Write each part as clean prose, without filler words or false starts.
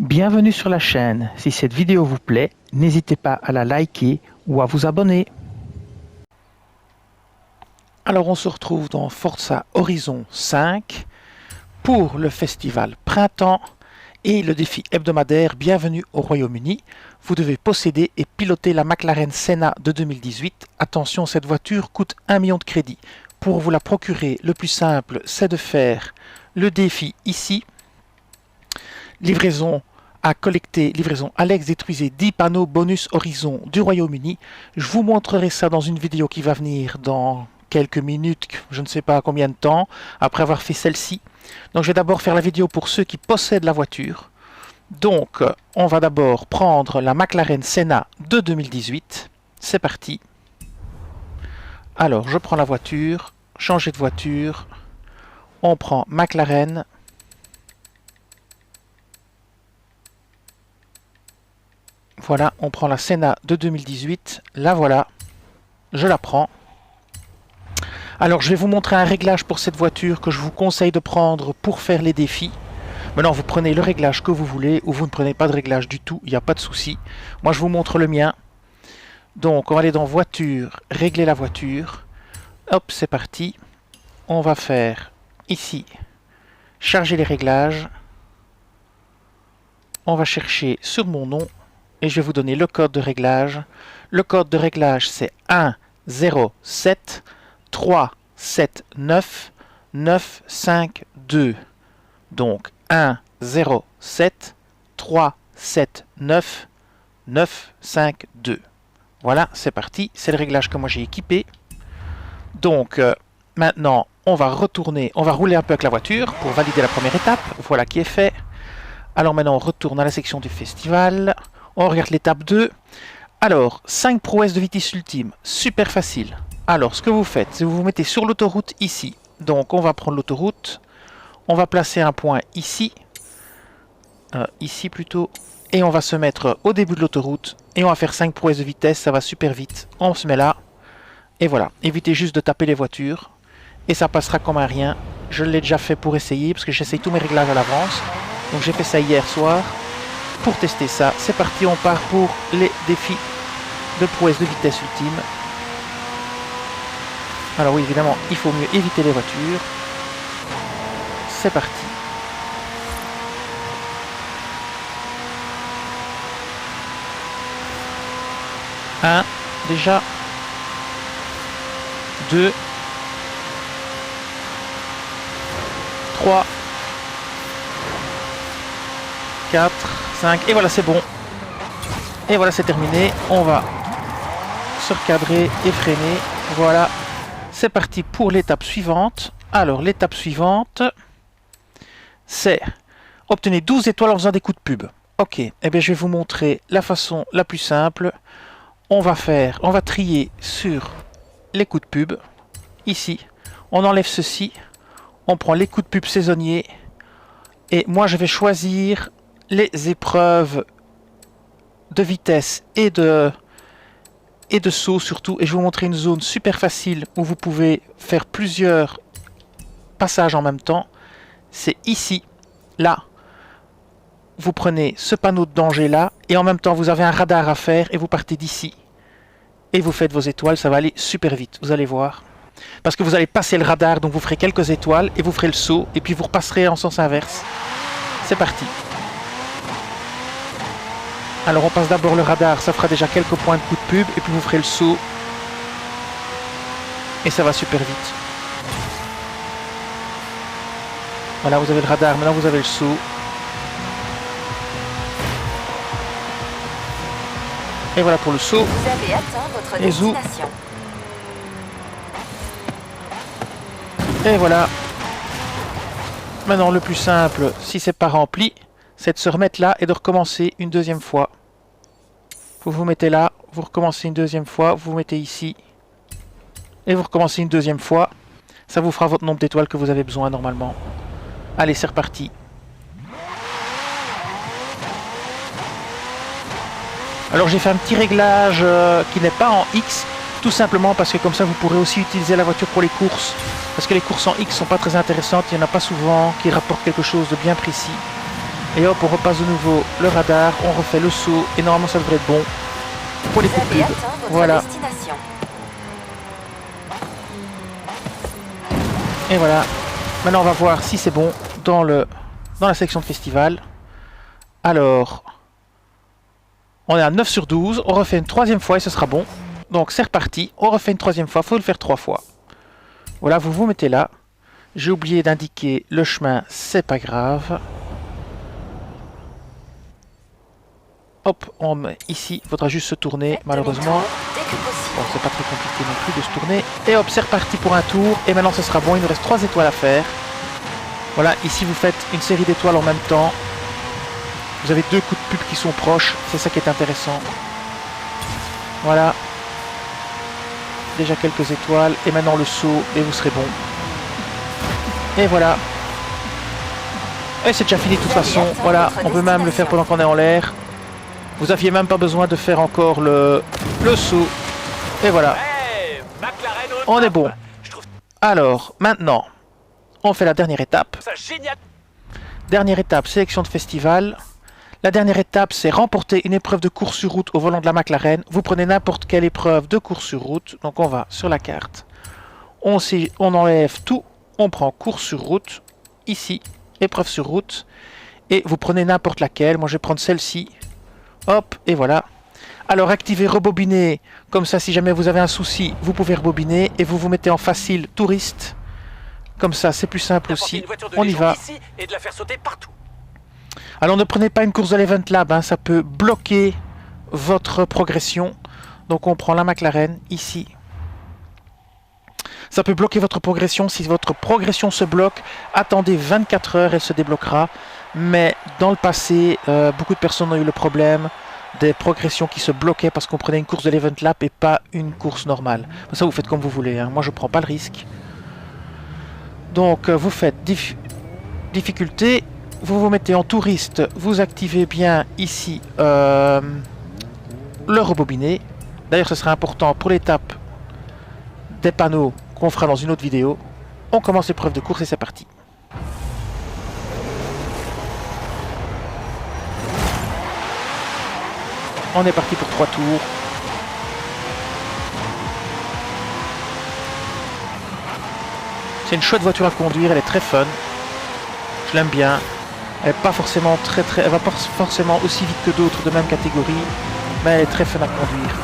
Bienvenue sur la chaîne. Si cette vidéo vous plaît, n'hésitez pas à la liker ou à vous abonner. Alors on se retrouve dans Forza Horizon 5 pour le festival Printemps et le défi hebdomadaire Bienvenue au Royaume-Uni. Vous devez posséder et piloter la McLaren Senna de 2018. Attention, cette voiture coûte 1 million de crédits. Pour vous la procurer, le plus simple, c'est de faire le défi ici. Livraison à collecter, livraison Alex, détruisez 10 panneaux bonus Horizon du Royaume-Uni. Je vous montrerai ça dans une vidéo qui va venir dans quelques minutes, je ne sais pas combien de temps, après avoir fait celle-ci. Donc je vais d'abord faire la vidéo pour ceux qui possèdent la voiture. Donc on va d'abord prendre la McLaren Senna de 2018. C'est parti. Alors je prends la voiture, changer de voiture. On prend McLaren. Voilà, on prend la Senna de 2018. La voilà. Je la prends. Alors, je vais vous montrer un réglage pour cette voiture que je vous conseille de prendre pour faire les défis. Maintenant, vous prenez le réglage que vous voulez ou vous ne prenez pas de réglage du tout. Il n'y a pas de souci. Moi, je vous montre le mien. Donc, on va aller dans voiture, régler la voiture. Hop, c'est parti. On va faire ici, charger les réglages. On va chercher sur mon nom. Et je vais vous donner le code de réglage. Le code de réglage, c'est 107 379 952. Donc 107 379 952. Voilà, c'est parti. C'est le réglage que moi j'ai équipé. Donc maintenant, on va retourner, on va rouler un peu avec la voiture pour valider la première étape. Voilà qui est fait. Alors maintenant, on retourne à la section du festival. On regarde l'étape 2. Alors, 5 prouesses de vitesse ultime. Super facile. Alors, ce que vous faites, c'est que vous vous mettez sur l'autoroute ici. Donc, on va prendre l'autoroute. On va placer un point ici. Ici plutôt. Et on va se mettre au début de l'autoroute. Et on va faire 5 prouesses de vitesse. Ça va super vite. On se met là. Et voilà. Évitez juste de taper les voitures. Et ça passera comme un rien. Je l'ai déjà fait pour essayer. Parce que j'essaye tous mes réglages à l'avance. Donc, j'ai fait ça hier soir. Pour tester ça, c'est parti, on part pour les défis de prouesse de vitesse ultime. Alors oui, évidemment, il faut mieux éviter les voitures. C'est parti. Un, déjà. 2. 3. 4. 5, et voilà, c'est bon. Et voilà, c'est terminé. On va se recadrer et freiner. Voilà, c'est parti pour l'étape suivante. Alors, l'étape suivante, c'est obtenir 12 étoiles en faisant des coups de pub. Ok, et bien je vais vous montrer la façon la plus simple. On va trier sur les coups de pub. Ici, on enlève ceci. On prend les coups de pub saisonniers. Et moi, je vais choisir les épreuves de vitesse et de saut surtout. Et je vais vous montrer une zone super facile où vous pouvez faire plusieurs passages en même temps. C'est ici, là. Vous prenez ce panneau de danger là. Et en même temps, vous avez un radar à faire. Et vous partez d'ici. Et vous faites vos étoiles. Ça va aller super vite. Vous allez voir. Parce que vous allez passer le radar. Donc vous ferez quelques étoiles. Et vous ferez le saut. Et puis vous repasserez en sens inverse. C'est parti. Alors on passe d'abord le radar, ça fera déjà quelques points de coup de pub, et puis vous ferez le saut. Et ça va super vite. Voilà, vous avez le radar, maintenant vous avez le saut. Et voilà pour le saut. Vous avez atteint votre destination. Et voilà. Maintenant le plus simple, si c'est pas rempli, c'est de se remettre là et de recommencer une deuxième fois. Vous vous mettez là, vous recommencez une deuxième fois, vous vous mettez ici. Et vous recommencez une deuxième fois. Ça vous fera votre nombre d'étoiles que vous avez besoin normalement. Allez, c'est reparti. Alors j'ai fait un petit réglage qui n'est pas en X. Tout simplement parce que comme ça vous pourrez aussi utiliser la voiture pour les courses. Parce que les courses en X sont pas très intéressantes, il n'y en a pas souvent qui rapportent quelque chose de bien précis. Et hop, on repasse de nouveau le radar, on refait le saut et normalement ça devrait être bon pour les coups de pub. Voilà. Et voilà. Maintenant on va voir si c'est bon dans la section de festival. Alors, on est à 9 sur 12, on refait une troisième fois et ce sera bon. Donc c'est reparti, on refait une troisième fois, il faut le faire 3 fois. Voilà, vous vous mettez là. J'ai oublié d'indiquer le chemin, c'est pas grave. Hop, on met ici, il faudra juste se tourner, malheureusement. Bon, c'est pas très compliqué non plus de se tourner. Et hop, c'est reparti pour un tour. Et maintenant, ce sera bon, il nous reste 3 étoiles à faire. Voilà, ici, vous faites une série d'étoiles en même temps. Vous avez 2 coups de pub qui sont proches, c'est ça qui est intéressant. Voilà. Déjà quelques étoiles. Et maintenant, le saut, et vous serez bon. Et voilà. Et c'est déjà fini de toute façon. Voilà, on peut même le faire pendant qu'on est en l'air. Vous aviez même pas besoin de faire encore le saut. Et voilà. On est bon. Alors, maintenant, on fait la dernière étape. Dernière étape, sélection de festival. La dernière étape, c'est remporter une épreuve de course sur route au volant de la McLaren. Vous prenez n'importe quelle épreuve de course sur route. Donc on va sur la carte. On enlève tout. On prend course sur route. Ici, épreuve sur route. Et vous prenez n'importe laquelle. Moi, je vais prendre celle-ci. Hop, et voilà. Alors, activez rebobiner. Comme ça, si jamais vous avez un souci, vous pouvez rebobiner. Et vous vous mettez en facile touriste. Comme ça, c'est plus simple aussi. On y va. Et de la faire sauter partout. Alors, ne prenez pas une course de l'Event Lab. Hein, ça peut bloquer votre progression. Donc, on prend la McLaren ici. Ça peut bloquer votre progression. Si votre progression se bloque, attendez 24 heures, elle se débloquera. Mais dans le passé, beaucoup de personnes ont eu le problème des progressions qui se bloquaient parce qu'on prenait une course de l'Event Lap et pas une course normale. Ça, vous faites comme vous voulez. Hein. Moi, je ne prends pas le risque. Donc, vous faites difficulté. Vous vous mettez en touriste. Vous activez bien ici le rebobiné. D'ailleurs, ce sera important pour l'étape des panneaux qu'on fera dans une autre vidéo. On commence l'épreuve de course et c'est parti. On est parti pour 3 tours. C'est une chouette voiture à conduire, elle est très fun. Je l'aime bien. Elle est pas forcément elle va pas forcément aussi vite que d'autres de même catégorie, mais elle est très fun à conduire.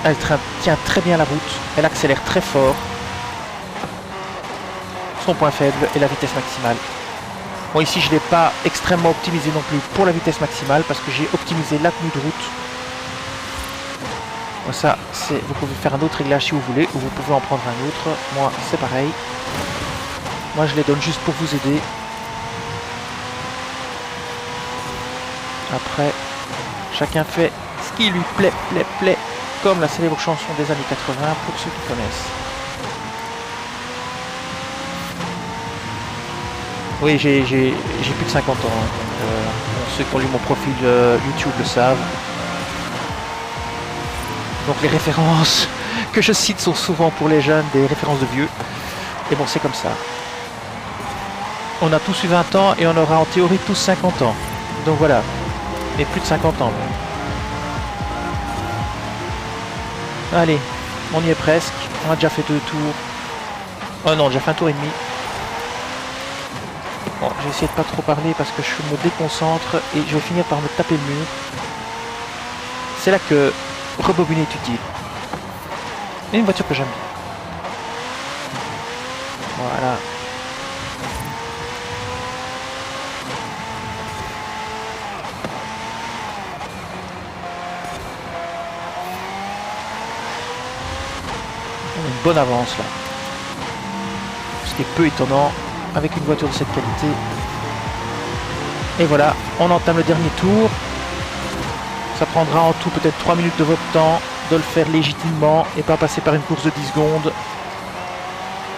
Elle tient très bien la route, elle accélère très fort. Son point faible est la vitesse maximale. Bon, ici je ne l'ai pas extrêmement optimisé non plus pour la vitesse maximale parce que j'ai optimisé la tenue de route. Bon, ça, vous pouvez faire un autre réglage si vous voulez ou vous pouvez en prendre un autre. Moi, c'est pareil. Moi, je les donne juste pour vous aider. Après, chacun fait ce qui lui plaît, comme la célèbre chanson des années 80 pour ceux qui connaissent. Oui, j'ai plus de 50 ans. Hein. Ceux qui ont lu mon profil YouTube le savent. Donc les références que je cite sont souvent pour les jeunes des références de vieux. Et bon, c'est comme ça. On a tous eu 20 ans et on aura en théorie tous 50 ans. Donc voilà. Mais plus de 50 ans. Même. Allez, on y est presque. On a déjà fait 2 tours. Oh non, déjà fait un tour et demi. Bon, je vais essayer de pas trop parler parce que je me déconcentre et je vais finir par me taper le mur. C'est là que rebobiner est utile. Et une voiture que j'aime bien. Voilà. On a une bonne avance là. Ce qui est peu étonnant avec une voiture de cette qualité. Et voilà, on entame le dernier tour. Ça prendra en tout peut-être 3 minutes de votre temps de le faire légitimement et pas passer par une course de 10 secondes.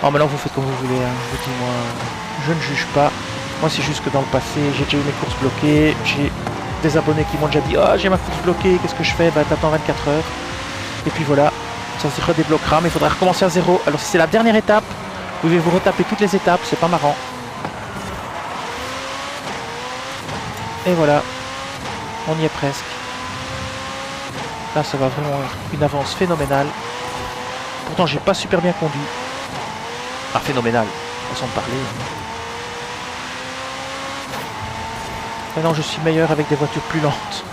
Alors maintenant vous faites comme vous voulez, hein. Je vous dis, moi, je ne juge pas. Moi c'est juste que dans le passé, j'ai déjà eu mes courses bloquées. J'ai des abonnés qui m'ont déjà dit « Ah, j'ai ma course bloquée, qu'est-ce que je fais ?» Bah t'attends 24 heures. Et puis voilà, ça se redébloquera, mais il faudra recommencer à zéro. Alors si c'est la dernière étape, vous devez vous retaper toutes les étapes, c'est pas marrant. Et voilà, on y est presque. Là, ça va vraiment être une avance phénoménale. Pourtant, j'ai pas super bien conduit. Ah, phénoménal, façon de parler. Maintenant, je suis meilleur avec des voitures plus lentes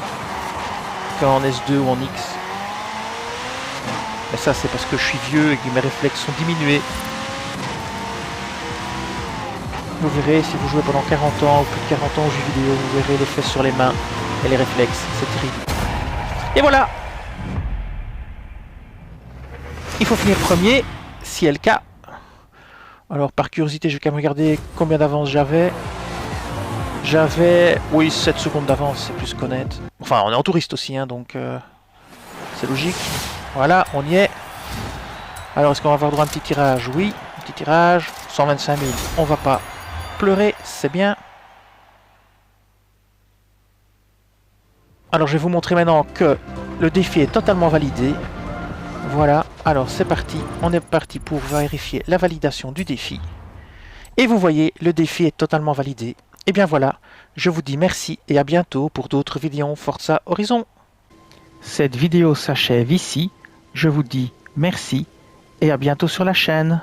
qu'en S2 ou en X. Mais ça, c'est parce que je suis vieux et que mes réflexes sont diminués. Vous verrez, si vous jouez pendant 40 ans ou plus de 40 ans aux jeux vidéo, vous verrez les fesses sur les mains et les réflexes. C'est terrible. Et voilà! Il faut finir premier, si est le cas. Alors, par curiosité, je vais quand même regarder combien d'avance j'avais. J'avais, oui, 7 secondes d'avance, c'est plus qu'honnête. Enfin, on est en touriste aussi, hein, donc c'est logique. Voilà, on y est. Alors, est-ce qu'on va avoir droit à un petit tirage? Oui, un petit tirage, 125 000. On va pas pleurer, c'est bien. Alors, je vais vous montrer maintenant que le défi est totalement validé. Voilà, alors c'est parti. On est parti pour vérifier la validation du défi. Et vous voyez, le défi est totalement validé. Et bien voilà, je vous dis merci et à bientôt pour d'autres vidéos Forza Horizon. Cette vidéo s'achève ici. Je vous dis merci et à bientôt sur la chaîne.